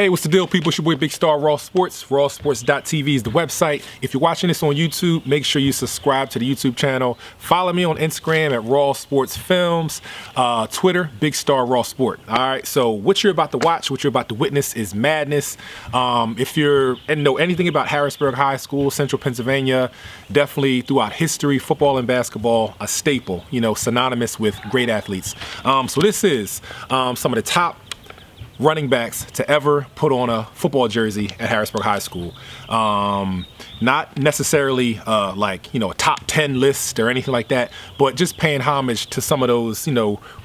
Hey, what's the deal, people? It's your boy Big Star Raw Sports. Rawsports.tv is the website. If you're watching this on YouTube, make sure you subscribe to the YouTube channel. Follow me on Instagram at Raw Sports Films. Twitter, Big Star Raw Sport. All right, so what you're about to watch, what you're about to witness is madness. If you're and know anything about Harrisburg High School, Central Pennsylvania, definitely throughout history, football and basketball, a staple, synonymous with great athletes. So this is some of the top running backs to ever put on a football jersey at Harrisburg High School. Not necessarily like, a top 10 list or anything like that, but just paying homage to some of those,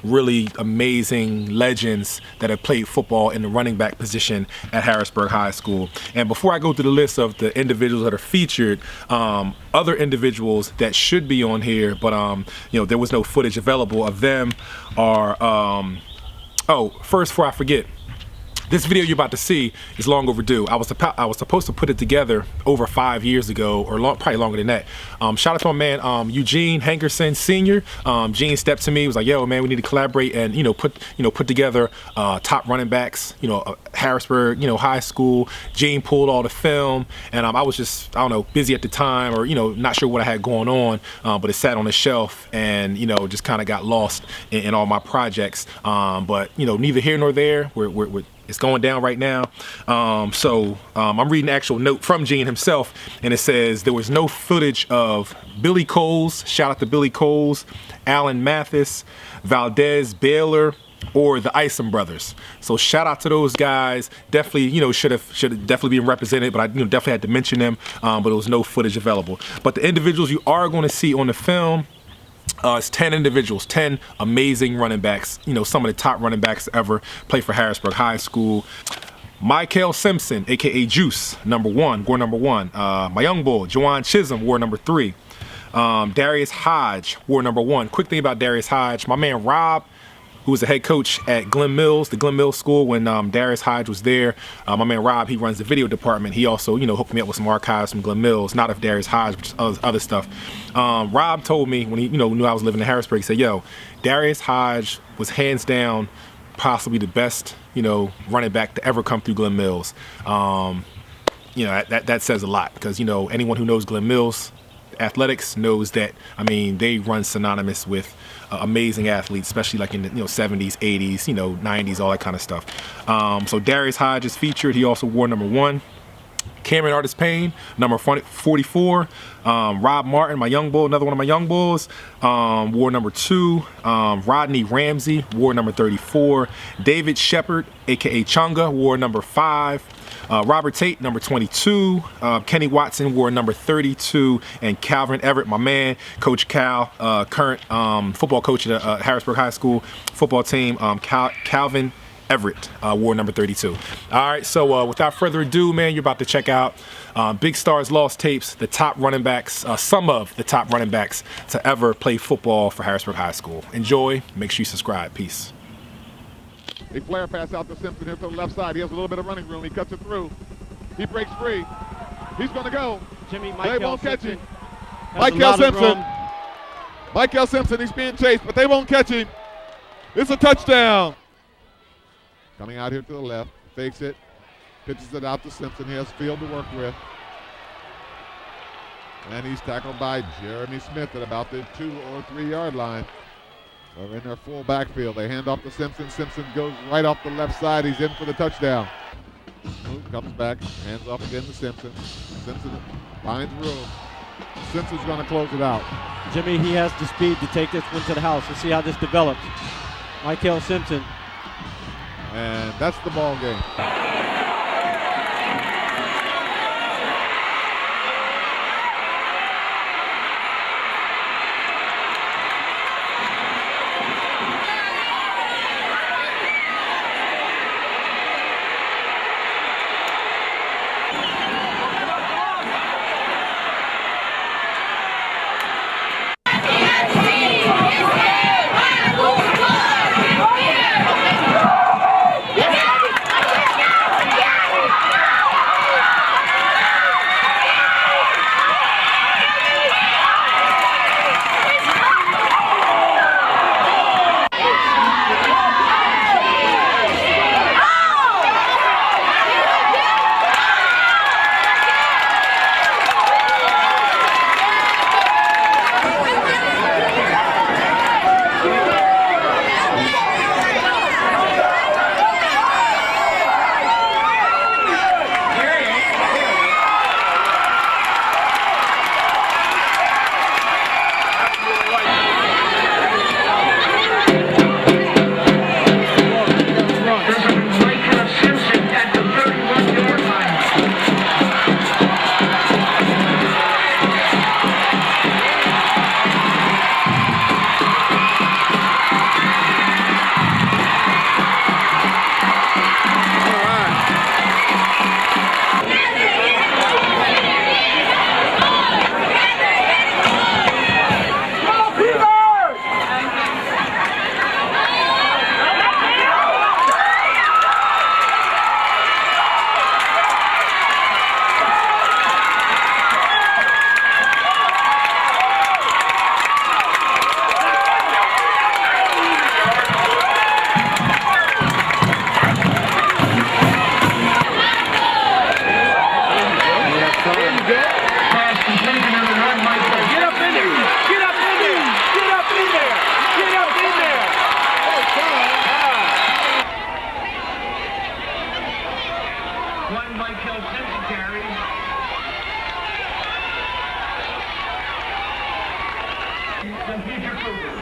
really amazing legends that have played football in the running back position at Harrisburg High School. And before I go through the list of the individuals that are featured, other individuals that should be on here, but there was no footage available of them are, first, before I forget, this video you're about to see is long overdue. I was supposed to put it together over 5 years ago, or probably longer than that. Shout out to my man Juwon Chisolm Sr. Gene stepped to me, was like, "Yo, man, we need to collaborate and put together top running backs. Harrisburg, High School." Gene pulled all the film, and I was just busy at the time, or not sure what I had going on, but it sat on the shelf and just kind of got lost in all my projects. But neither here nor there. It's going down right now. I'm reading the actual note from Gene himself, and it says there was no footage of Billy Coles, shout out to Billy Coles, Alan Mathis, Valdez Baylor, or the Isom brothers. So shout out to those guys. Definitely, should have definitely been represented, but I definitely had to mention them. But there was no footage available. But the individuals you are going to see on the film, it's 10 individuals, 10 amazing running backs, some of the top running backs ever play for Harrisburg High School. Mikell Simpson, aka Juice, wore number one. My young boy, Juwon Chisolm, wore number 3. Darius Hodge wore number 1. Quick thing about Darius Hodge, my man Rob, who was the head coach at Glen Mills, the Glen Mills school when Darius Hodge was there. My man Rob, he runs the video department. He also, hooked me up with some archives from Glen Mills, not of Darius Hodge, but other stuff. Rob told me when he, knew I was living in Harrisburg, he said, "Yo, Darius Hodge was hands down possibly the best, running back to ever come through Glen Mills." That says a lot because, anyone who knows Glen Mills athletics knows that, they run synonymous with amazing athletes, especially like in the 70s, 80s, 90s, all that kind of stuff. So Darius Hodge is featured. He also wore number 1. Cameron Artis Payne, number 44. Rob Martin, my young bull, another one of my young bulls, wore number 2. Rodney Ramsey wore number 34. David Shepard, aka Chunga, wore number 5. Robert Tate, number 22. Kenny Watson wore number 32. And Calvin Everett, my man, Coach Cal, current football coach at Harrisburg High School football team. Calvin Everett wore number 32. All right, so without further ado, man, you're about to check out Big Star's Lost Tapes, the top running backs, some of the top running backs to ever play football for Harrisburg High School. Enjoy. Make sure you subscribe. Peace. A flare pass out to Simpson here to the left side. He has a little bit of running room. He cuts it through. He breaks free. He's going to go. Jimmy, they won't catch him. Mikell Simpson. Mikell Simpson, he's being chased, but they won't catch him. It's a touchdown. Coming out here to the left. Fakes it. Pitches it out to Simpson. He has field to work with. And he's tackled by Jeremy Smith at about the 2 or 3 yard line. They're in their full backfield. They hand off to Simpson. Simpson goes right off the left side. He's in for the touchdown. Comes back, hands off again to Simpson. Simpson finds room. Simpson's going to close it out. Jimmy, he has the speed to take this one to the house. We'll see how this develops. Mikell Simpson. And that's the ball game. There you go. Pass completed on the run, Mikell. Get up in there. Get up in there. Get up in there. Get up in there. One Mikell Simpson carry. Some future Cougars.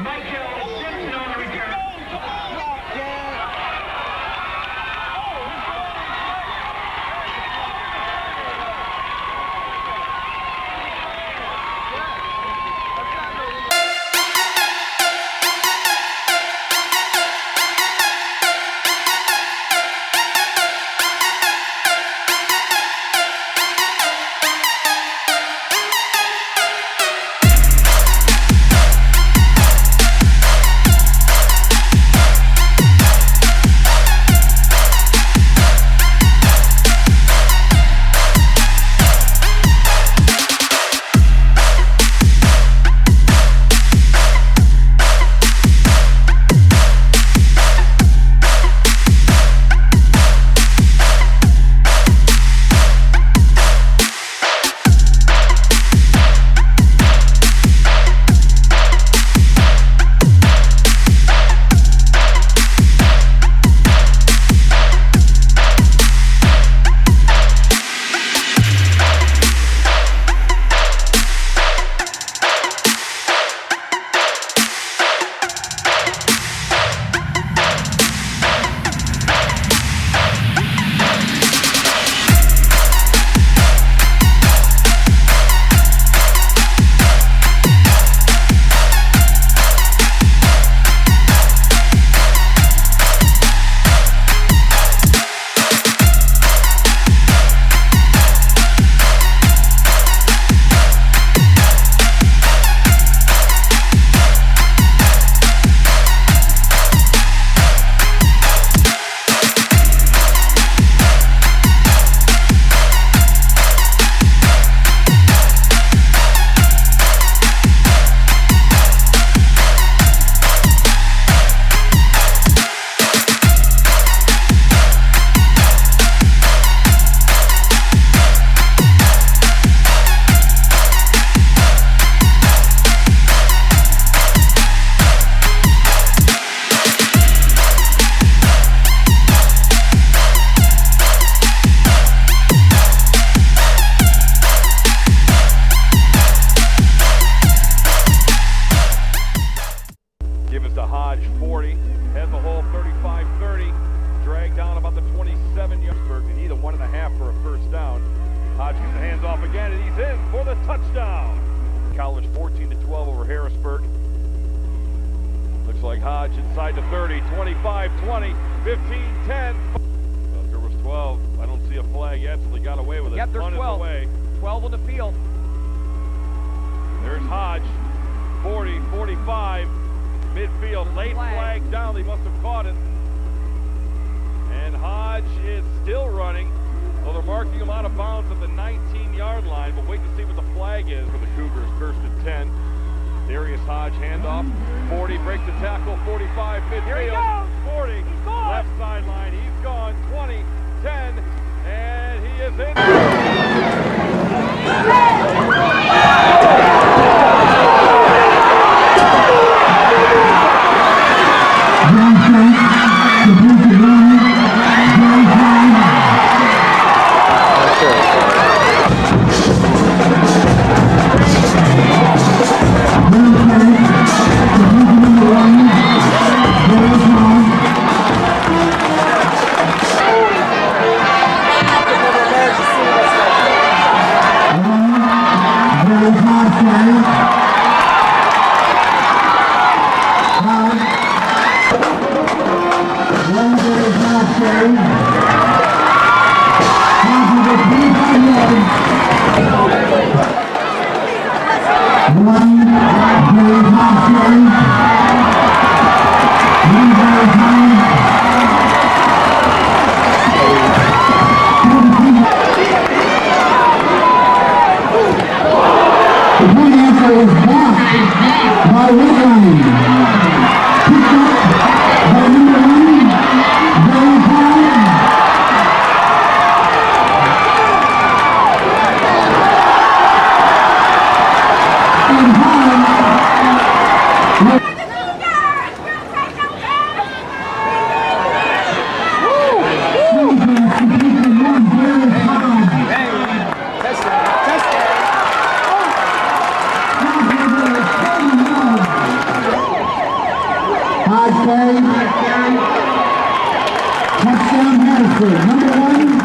Mikell Simpson on the return. Hodge 40, head the hole 35-30, dragged down about the 27-yard. They need a 1.5 for a first down. Hodge gets the hands off again, and he's in for the touchdown. College 14-12 over Harrisburg. Looks like Hodge inside the 30, 25-20, 15-10. There was 12. I don't see a flag yet, so they got away with it. Yep, there's 12. Away. 12 on the field. There's Hodge, 40, 45, midfield, late flag down. They must have caught it. And Hodge is still running. Well, they're marking him out of bounds at the 19-yard line, but wait to see what the flag is for the Cougars. First and 10. Darius Hodge handoff. 40, breaks the tackle. 45, midfield. Here he goes. 40, left sideline. He's gone. 20, 10, and he is in. Touchdown Harrisburg, number 1.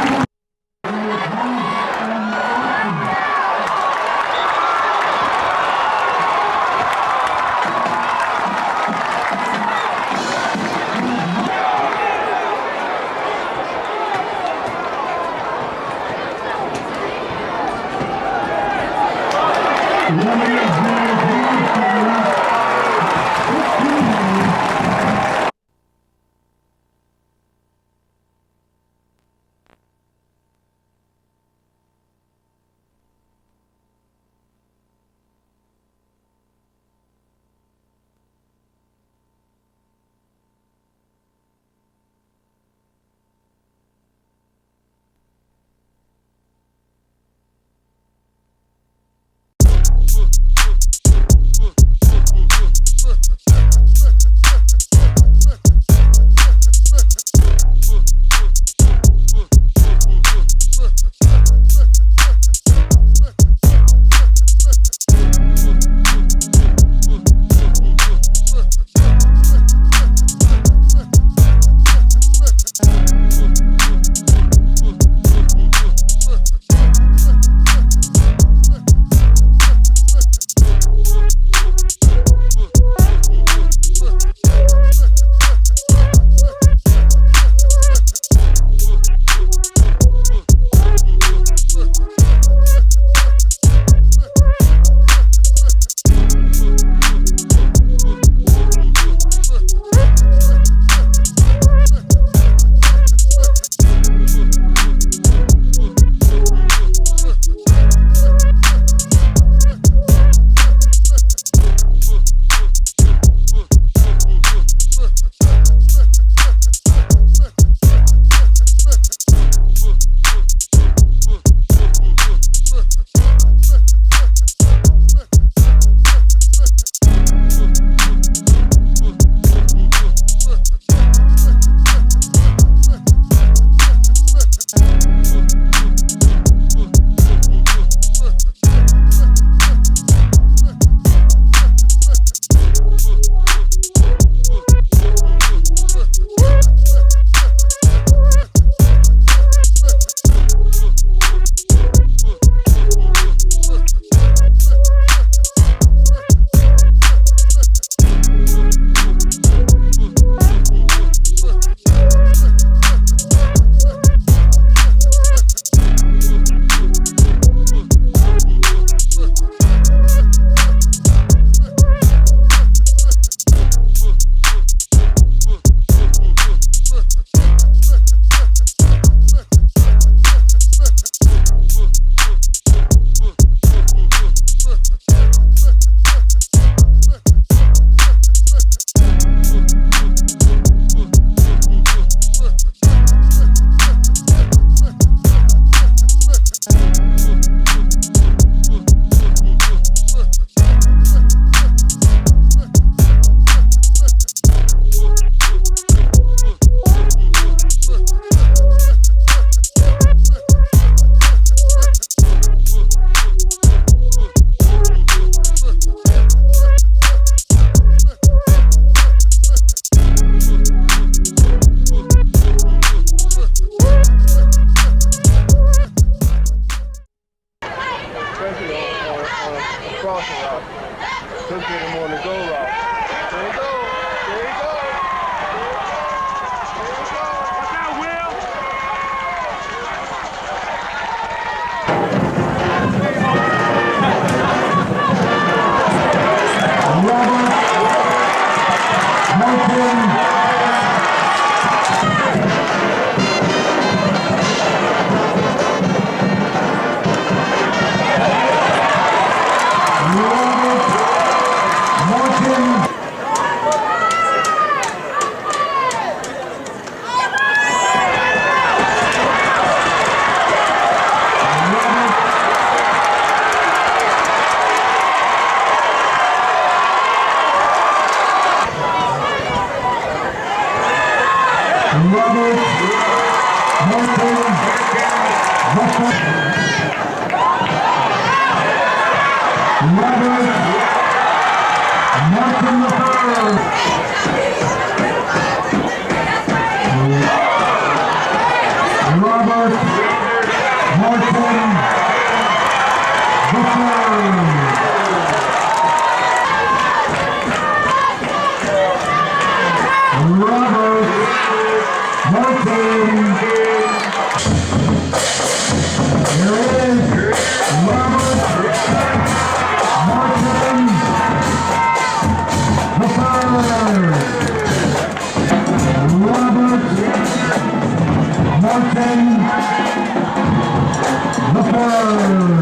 Dauphin the third.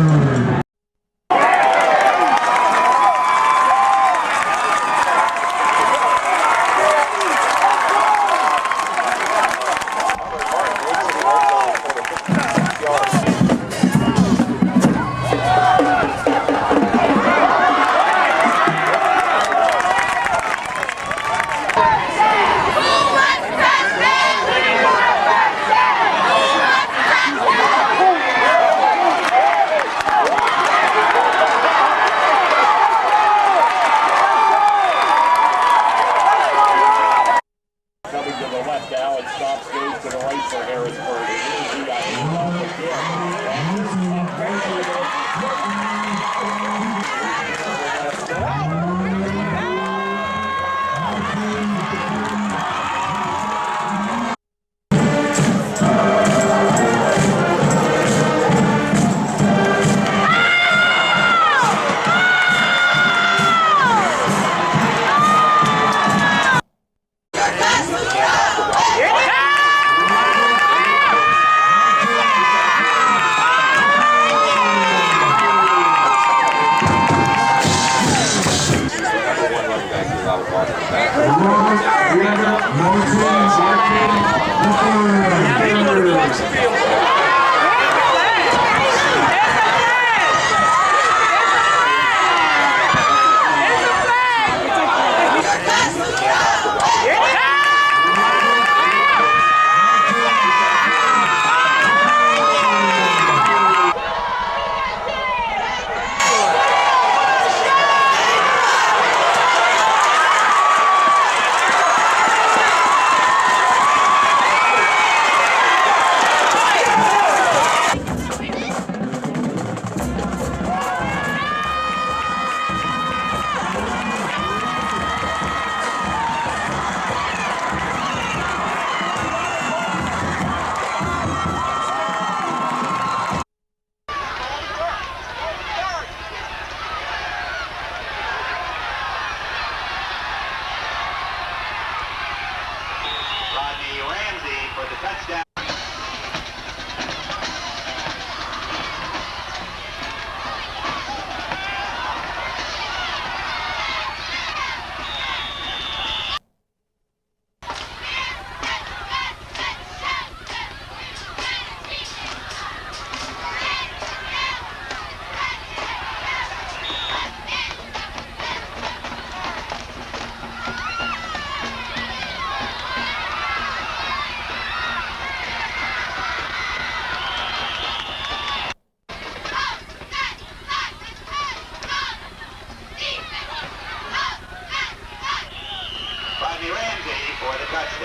Coming to the left now, and stops goes to the right for Harrisburg. For the touchdown. For the touchdown.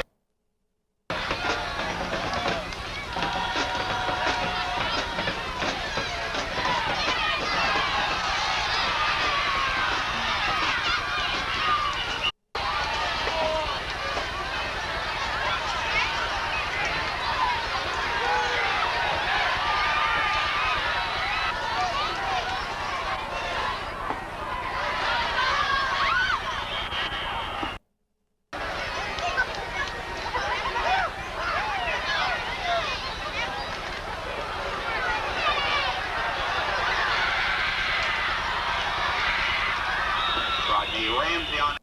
Ramsey on.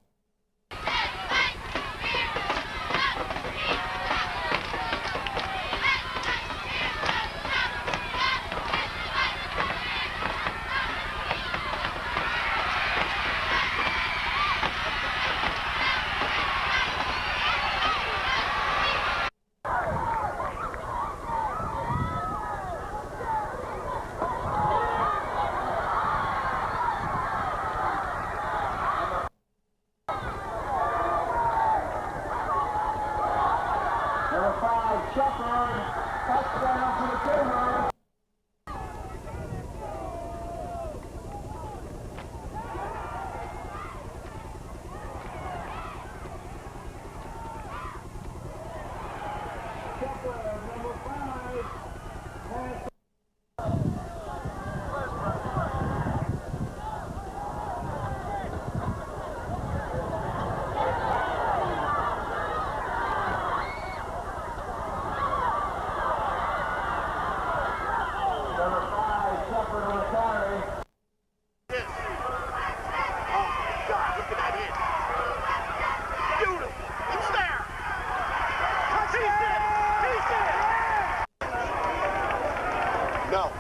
No.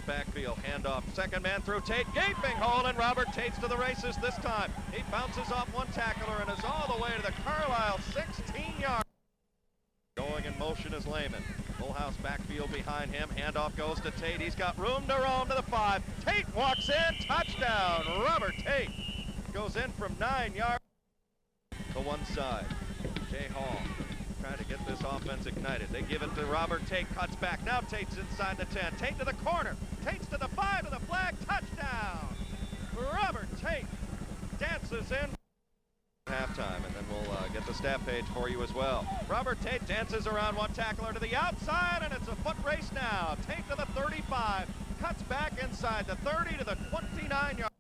Backfield handoff, second man through Tate, gaping hole, and Robert Tate's to the races this time. He bounces off one tackler and is all the way to the Carlisle 16-yard. Going in motion is Lehman. Full house backfield behind him. Handoff goes to Tate. He's got room to roam to the 5. Tate walks in, touchdown. Robert Tate goes in from 9 yards to one side. Jay Hall trying to get this offense ignited. They give it to Robert Tate, cuts back. Now Tate's inside the 10. Tate to the corner. Tate's to the 5, to the flag, touchdown. Robert Tate dances in halftime, and then we'll get the stat page for you as well. Robert Tate dances around one tackler to the outside, and it's a foot race now. Tate to the 35, cuts back inside the 30 to the 29-yard.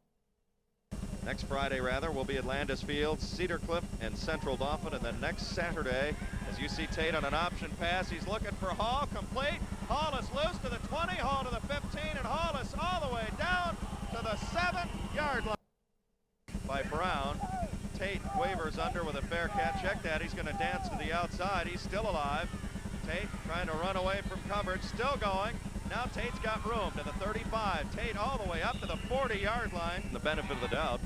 Next Friday, we'll be at Landis Field, Cedar Cliff, and Central Dauphin. And then next Saturday, as you see Tate on an option pass, he's looking for Hall, complete. Hall is loose to the 20, Hall to the 15, and Hall is all the way down to the 7-yard line by Brown. Tate wavers under with a fair catch. Check that. He's going to dance to the outside. He's still alive. Tate trying to run away from coverage, still going. Now Tate's got room to the 35. Tate all the way up to the 40-yard line. The benefit of the doubt.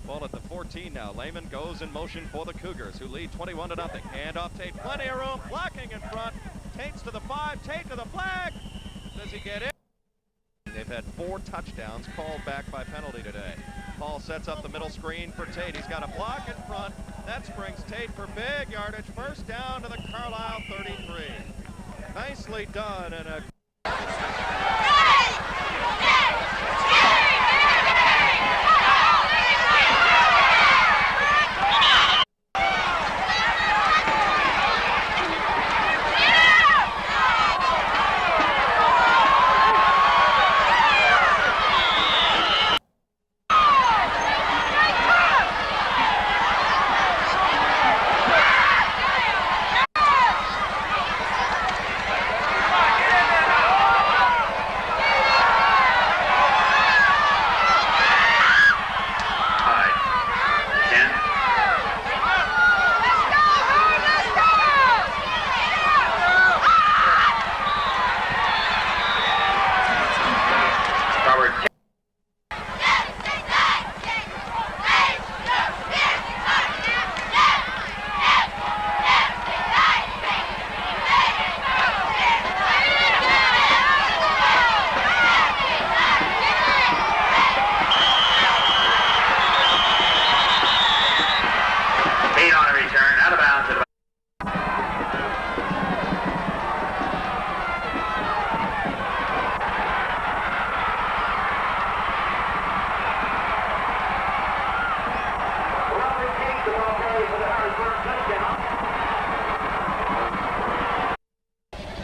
Ball at the 14 now. Lehman goes in motion for the Cougars, who lead 21-0. Handoff Tate, plenty of room, blocking in front. Tate's to the 5, Tate to the flag. Does he get in? They've had 4 touchdowns called back by penalty today. Paul sets up the middle screen for Tate. He's got a block in front. That springs Tate for big yardage. First down to the Carlisle 33. Nicely done, and a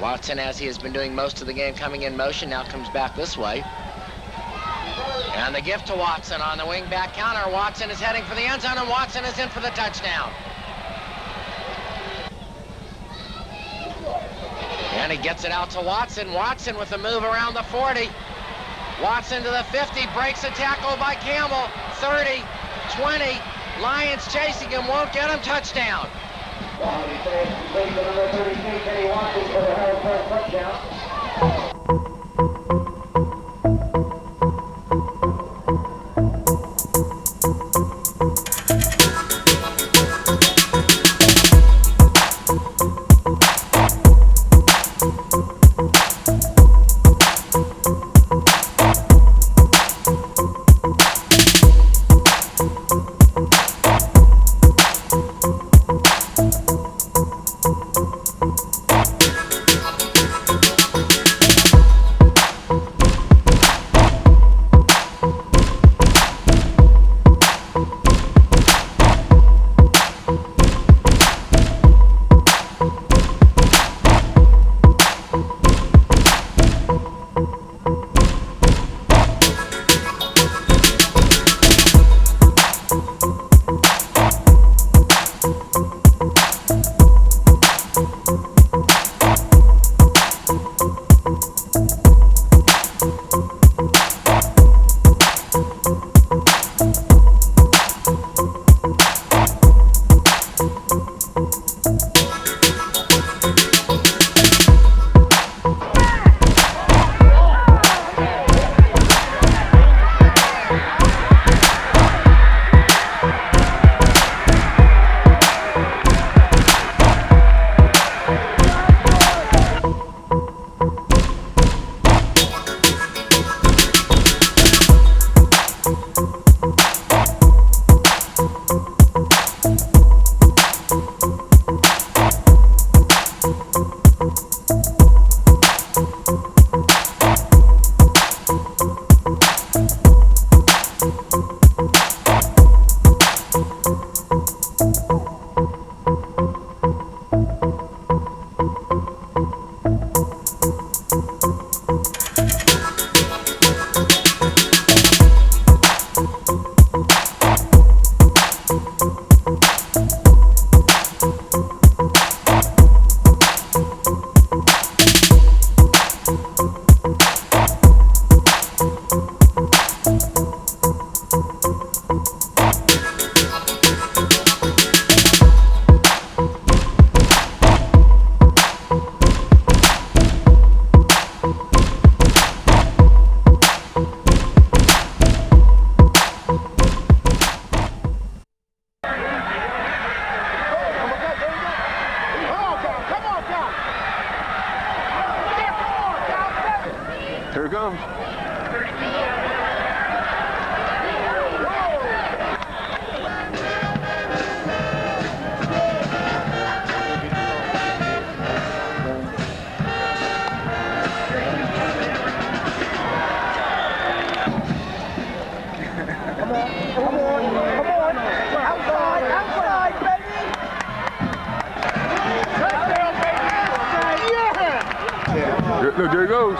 Watson, as he has been doing most of the game, coming in motion, now comes back this way. And the gift to Watson on the wing back counter. Watson is heading for the end zone, and Watson is in for the touchdown. And he gets it out to Watson. Watson with a move around the 40. Watson to the 50, breaks a tackle by Campbell. 30, 20, Lions chasing him, won't get him, touchdown. Number 32, Kenny Watson for the Harrisburg touchdown. Here it comes. Look, there it goes.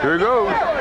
Here it goes.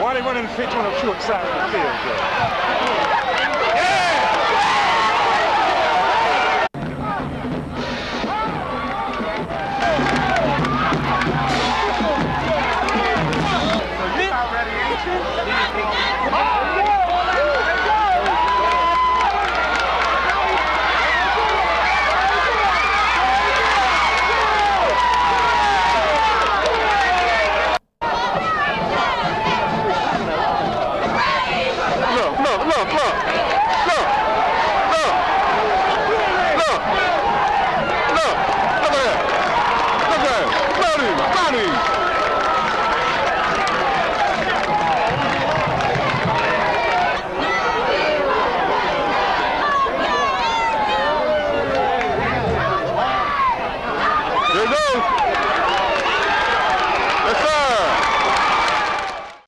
Why they running the pitch on the short side of the field? Yeah!